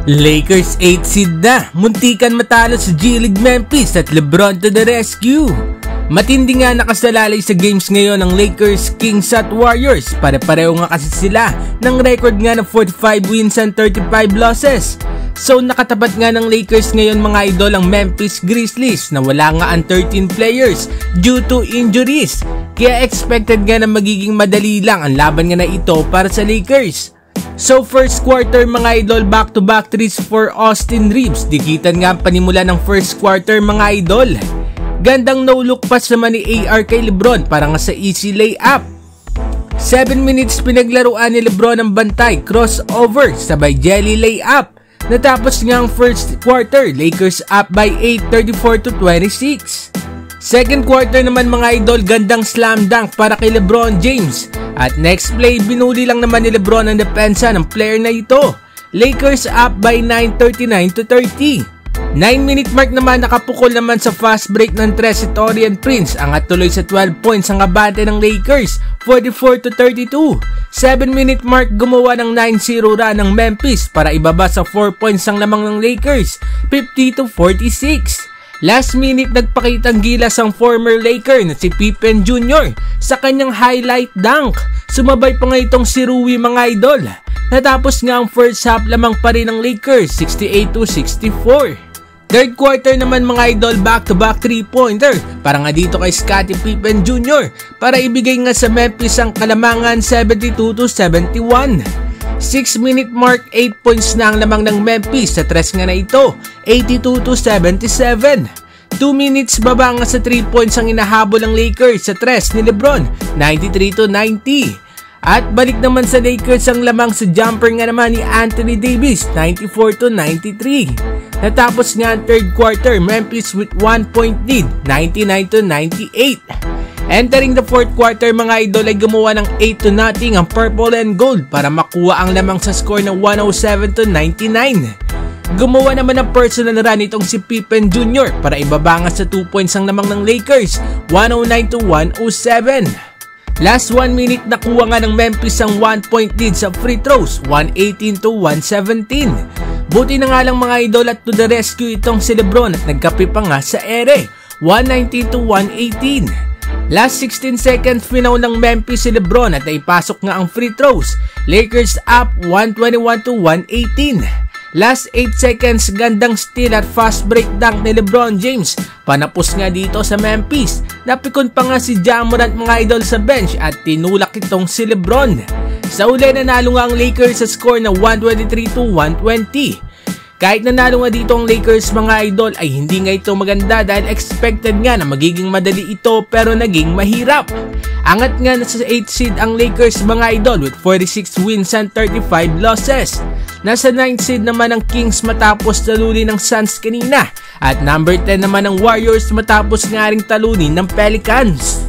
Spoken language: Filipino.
Lakers 8 seed na, muntikan matalo sa G-League Memphis at LeBron to the rescue. Matindi nga nakasalalay sa games ngayon ng Lakers, Kings at Warriors. Pare-pareho nga kasi sila ng record nga ng 45 wins and 35 losses. So nakatapat nga ng Lakers ngayon mga idol ang Memphis Grizzlies na wala nga ang 13 players due to injuries. Kaya expected nga na magiging madali lang ang laban nga na ito para sa Lakers. So first quarter mga idol, back-to-back threes for Austin Reeves. Dikitan nga ang panimula ng first quarter mga idol. Gandang no-look pass naman ni AR kay LeBron para nga sa easy layup. 7 minutes pinaglaruan ni LeBron ang bantay, crossover, sabay jelly layup. Natapos nga ang first quarter, Lakers up by 8, 34-26. Second quarter naman mga idol, gandang slam dunk para kay LeBron James. At next play, binuli lang naman ni LeBron ang depensa ng player na ito. Lakers up by 9, 39-30. 9-minute mark naman, nakapukol naman sa fast break ng tres si Taurean Prince. Angat tuloy sa 12 points ang abante ng Lakers, 44-32. 7-minute mark, gumawa ng 9-0 run ng Memphis para ibaba sa 4 points ang lamang ng Lakers, 50-46. Last minute, nagpakitang gilas ang former Laker na si Pippen Jr. sa kanyang highlight dunk. Sumabay pa nga itong si Rui mga idol. Natapos nga ang first half, lamang pa rin ng Lakers, 68-64. Third quarter naman mga idol, back-to-back 3-pointer para nga dito kay Scottie Pippen Jr. para ibigay nga sa Memphis ang kalamangan, 72-71. 6-minute mark, 8 points na ang lamang ng Memphis sa tres nga na ito, 82-77. 2 minutes baba nga sa 3 points ang inahabol ng Lakers sa tres ni LeBron, 93-90. At balik naman sa Lakers ang lamang sa jumper nga naman ni Anthony Davis, 94-93. Natapos nga ang third quarter, Memphis with 1 point lead, 99-98. Entering the fourth quarter mga idol ay gumawa ng 8-0 ang purple and gold para makuha ang lamang sa score ng 107-99. Gumawa naman ng personal run itong si Pippen Jr. para ibaba nga sa 2 points ang lamang ng Lakers, 109-107. Last 1 minute, nakuha nga ng Memphis ang 1 point lead sa free throws, 118-117. Buti na nga lang mga idol at to the rescue itong si LeBron at nagkape pa nga sa ere, 119-118. Last 16 seconds, finaw ng Memphis si LeBron at naipasok nga ang free throws. Lakers up 121-118. Last 8 seconds, gandang steal at fast break dunk ni LeBron James. Panapos nga dito sa Memphis. Napikon pa nga si Ja Morant mga idol sa bench at tinulak itong si LeBron. Sa uli, nanalo nga ang Lakers sa score na 123-120. Kahit nanalo nga dito ang Lakers mga idol ay hindi nga ito maganda dahil expected nga na magiging madali ito pero naging mahirap. Angat nga na sa 8 seed ang Lakers mga idol with 46 wins and 35 losses. Nasa 9 seed naman ang Kings matapos talunin ng Suns kanina at number 10 naman ang Warriors matapos nga ring talunin ng Pelicans.